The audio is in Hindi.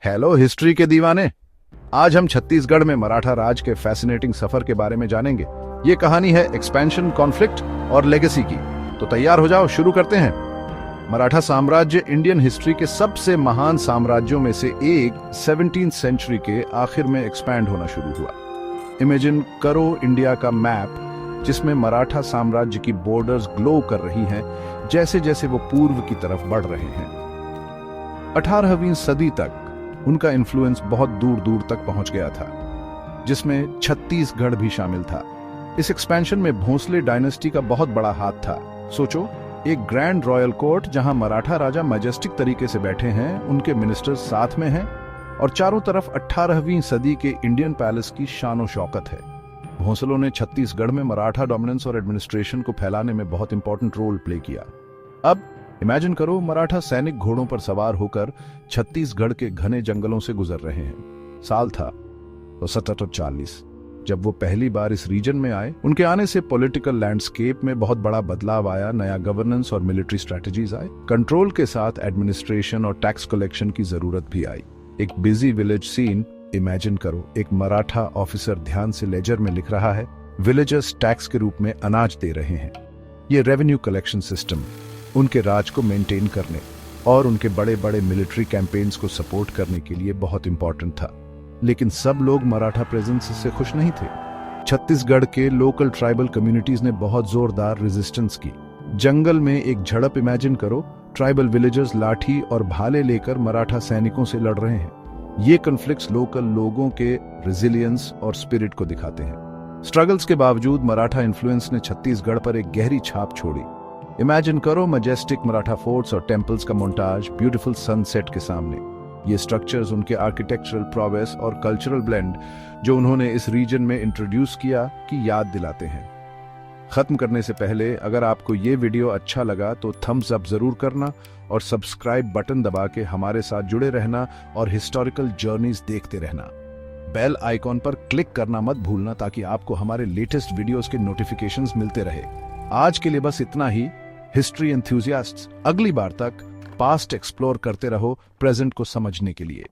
हेलो हिस्ट्री के दीवाने। आज हम छत्तीसगढ़ में मराठा राज के फैसिनेटिंग सफर के बारे में जानेंगे। ये कहानी है एक्सपेंशन, कॉन्फ्लिक्ट और लेगेसी की। तो तैयार हो जाओ, शुरू करते हैं। मराठा साम्राज्य इंडियन हिस्ट्री के सबसे महान साम्राज्यों में से एक 17वीं सेंचुरी के आखिर में एक्सपैंड होना शुरू हुआ। इमेजिन करो इंडिया का मैप जिसमें मराठा साम्राज्य की बॉर्डर्स ग्लो कर रही हैं जैसे जैसे वो पूर्व की तरफ बढ़ रहे हैं। 18वीं सदी तक उनका इन्फ्लुएंस बहुत दूर दूर तक पहुंच गया था, जिसमें छत्तीसगढ़ भी शामिल था। इस एक्सपेंशन में भोंसले डायनेस्टी का बहुत बड़ा हाथ था। सोचो, एक ग्रैंड रॉयल कोर्ट जहां मराठा राजा मैजेस्टिक तरीके से बैठे हैं, उनके मिनिस्टर्स साथ में हैं और चारों तरफ 18वीं सदी के इंडियन पैलेस की शानो शौकत है। भोंसलों ने छत्तीसगढ़ में मराठा डोमिनेंस और एडमिनिस्ट्रेशन को फैलाने में बहुत इंपॉर्टेंट रोल प्ले किया। अब इमेजिन करो, मराठा सैनिक घोड़ों पर सवार होकर छत्तीसगढ़ के घने जंगलों से गुजर रहे हैं। साल था तो 1740, जब वो पहली बार इस रीजन में आए। उनके आने से पॉलिटिकल लैंडस्केप में बहुत बड़ा बदलाव आया। नया गवर्नेंस और मिलिट्री स्ट्रेटजीज आए। कंट्रोल के साथ एडमिनिस्ट्रेशन और टैक्स कलेक्शन की जरूरत भी आई। एक बिजी विलेज सीन इमेजिन करो। एक मराठा ऑफिसर ध्यान से लेजर में लिख रहा है, विलेजर्स टैक्स के रूप में अनाज दे रहे हैं। ये रेवेन्यू कलेक्शन सिस्टम उनके राज को मेंटेन करने और उनके बड़े बड़े मिलिट्री कैंपेन्स को सपोर्ट करने के लिए बहुत इंपॉर्टेंट था। लेकिन सब लोग मराठा प्रेजेंस से खुश नहीं थे। छत्तीसगढ़ के लोकल ट्राइबल कम्युनिटीज ने बहुत जोरदार रेजिस्टेंस की। जंगल में एक झड़प इमेजिन करो। ट्राइबल विलेजर्स लाठी और भाले लेकर मराठा सैनिकों से लड़ रहे हैं। ये कॉन्फ्लिक्ट्स लोकल लोगों के रेजिलियंस और स्पिरिट को दिखाते हैं। स्ट्रगल्स के बावजूद मराठा इन्फ्लुएंस ने छत्तीसगढ़ पर एक गहरी छाप छोड़ी। इमेजिन करो मैजेस्टिक मराठा फोर्ट्स और टेम्पल्स का मोन्टाज ब्यूटीफुल सनसेट के सामने। ये स्ट्रक्चर्स उनके आर्किटेक्चरल प्रोग्रेस और कल्चरल ब्लेंड जो उन्होंने इस रीजन में इंट्रोड्यूस किया की याद दिलाते हैं। खत्म करने से पहले अगर आपको ये वीडियो अच्छा लगा तो थम्स अप जरूर करना और सब्सक्राइब बटन दबा के हमारे साथ जुड़े रहना और हिस्टोरिकल जर्नीज देखते रहना। बेल आइकॉन पर क्लिक करना मत भूलना ताकि आपको हमारे लेटेस्ट वीडियोस के नोटिफिकेशंस मिलते रहे। आज के लिए बस इतना ही। हिस्ट्री एंथुसियास्ट्स, अगली बार तक पास्ट एक्सप्लोर करते रहो प्रेजेंट को समझने के लिए।